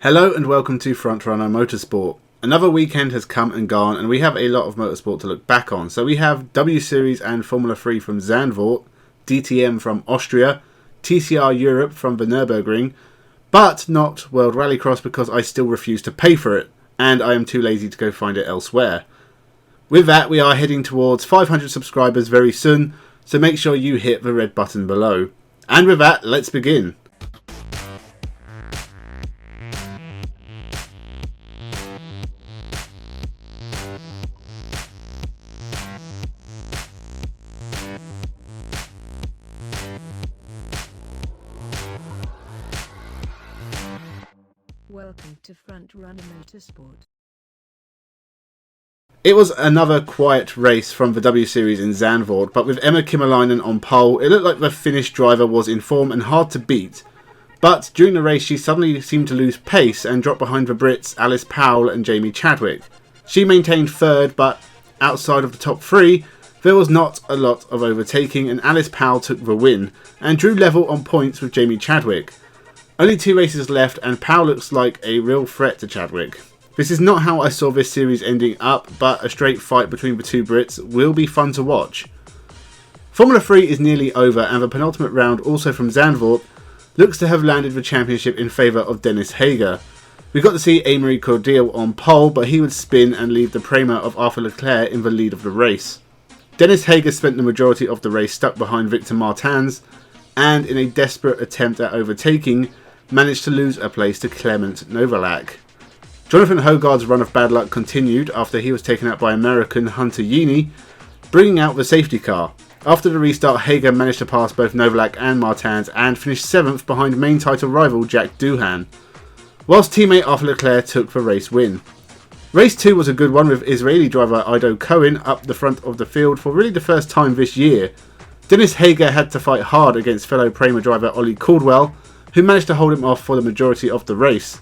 Hello and welcome to Frontrunner Motorsport. Another weekend has come and gone and we have a lot of motorsport to look back on. So we have W Series and Formula 3 from Zandvoort, DTM from Austria, TCR Europe from the Nürburgring, but not World Rallycross because I still refuse to pay for it and I am too lazy to go find it elsewhere. With that, we are heading towards 500 subscribers very soon, so make sure you hit the red button below. And with that, let's begin. Welcome to Frontrunner Motorsport. It was another quiet race from the W Series in Zandvoort, but with Emma Kymäläinen on pole, it looked like the Finnish driver was in form and hard to beat. But during the race she suddenly seemed to lose pace and drop behind the Brits Alice Powell and Jamie Chadwick. She maintained third, but outside of the top three, there was not a lot of overtaking and Alice Powell took the win and drew level on points with Jamie Chadwick. Only 2 races left and Powell looks like a real threat to Chadwick. This is not how I saw this series ending up, but a straight fight between the two Brits will be fun to watch. Formula 3 is nearly over and the penultimate round, also from Zandvoort, looks to have landed the championship in favour of Dennis Hager. We got to see Aymeric Cordial on pole, but he would spin and leave the Prema of Arthur Leclerc in the lead of the race. Dennis Hager spent the majority of the race stuck behind Victor Martins and in a desperate attempt at overtaking, managed to lose a place to Clement Novalak. Jonathan Hogarth's run of bad luck continued after he was taken out by American Hunter Yeany, bringing out the safety car. After the restart, Hager managed to pass both Novalak and Martins and finished 7th behind main title rival Jack Doohan, whilst teammate Arthur Leclerc took the race win. Race 2 was a good one with Israeli driver Ido Cohen up the front of the field for really the first time this year. Dennis Hager had to fight hard against fellow Prema driver Ollie Caldwell, who managed to hold him off for the majority of the race.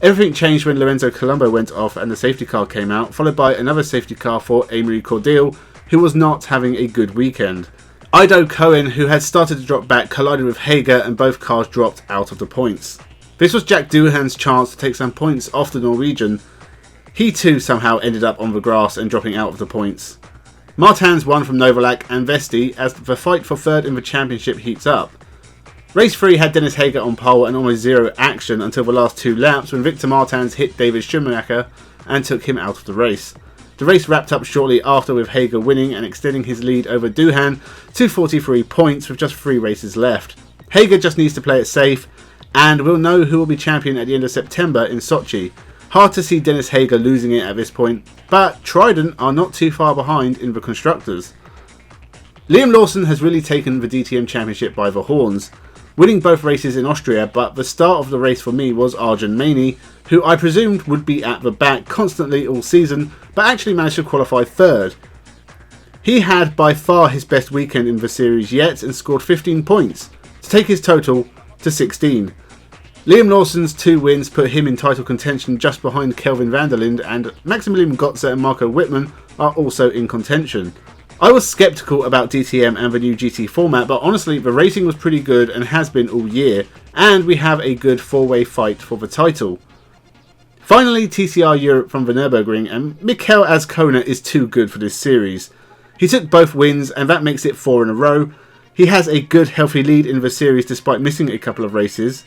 Everything changed when Lorenzo Colombo went off and the safety car came out, followed by another safety car for Aymeric Cordial, who was not having a good weekend. Ido Cohen, who had started to drop back, collided with Hager and both cars dropped out of the points. This was Jack Doohan's chance to take some points off the Norwegian. He too somehow ended up on the grass and dropping out of the points. Martins won from Novalak and Vesti as the fight for third in the championship heats up. Race 3 had Dennis Hager on pole and almost zero action until the last 2 laps when Victor Martins hit David Schumacher and took him out of the race. The race wrapped up shortly after with Hager winning and extending his lead over Doohan to 43 points with just 3 races left. Hager just needs to play it safe and we'll know who will be champion at the end of September in Sochi. Hard to see Dennis Hager losing it at this point, but Trident are not too far behind in the constructors. Liam Lawson has really taken the DTM Championship by the horns, winning both races in Austria, but the start of the race for me was Arjun Maini, who I presumed would be at the back constantly all season, but actually managed to qualify third. He had by far his best weekend in the series yet and scored 15 points, to take his total to 16. Liam Lawson's 2 wins put him in title contention just behind Kelvin van der Linde, and Maximilian Gotze and Marco Wittmann are also in contention. I was sceptical about DTM and the new GT format, but honestly the racing was pretty good and has been all year, and we have a good 4-way fight for the title. Finally, TCR Europe from the Nürburgring, and Mikel Azcona is too good for this series. He took both wins and that makes it 4 in a row. He has a good healthy lead in the series despite missing a couple of races.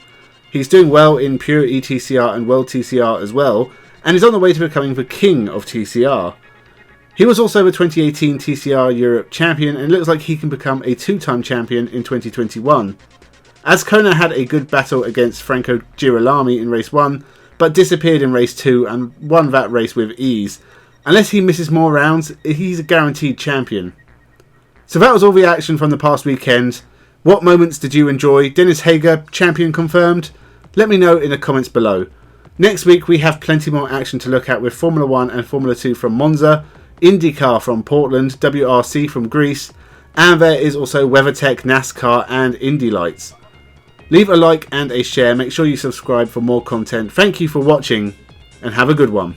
He's doing well in Pure ETCR and World TCR as well, and is on the way to becoming the king of TCR. He was also the 2018 TCR Europe champion and looks like he can become a 2-time champion in 2021. Azcona had a good battle against Franco Girolami in race 1, but disappeared in race 2 and won that race with ease. Unless he misses more rounds, he's a guaranteed champion. So that was all the action from the past weekend. What moments did you enjoy? Dennis Hager, champion confirmed? Let me know in the comments below. Next week we have plenty more action to look at with Formula 1 and Formula 2 from Monza, IndyCar from Portland, WRC from Greece, and there is also WeatherTech, NASCAR and Indy Lights. Leave a like and a share, make sure you subscribe for more content. Thank you for watching and have a good one.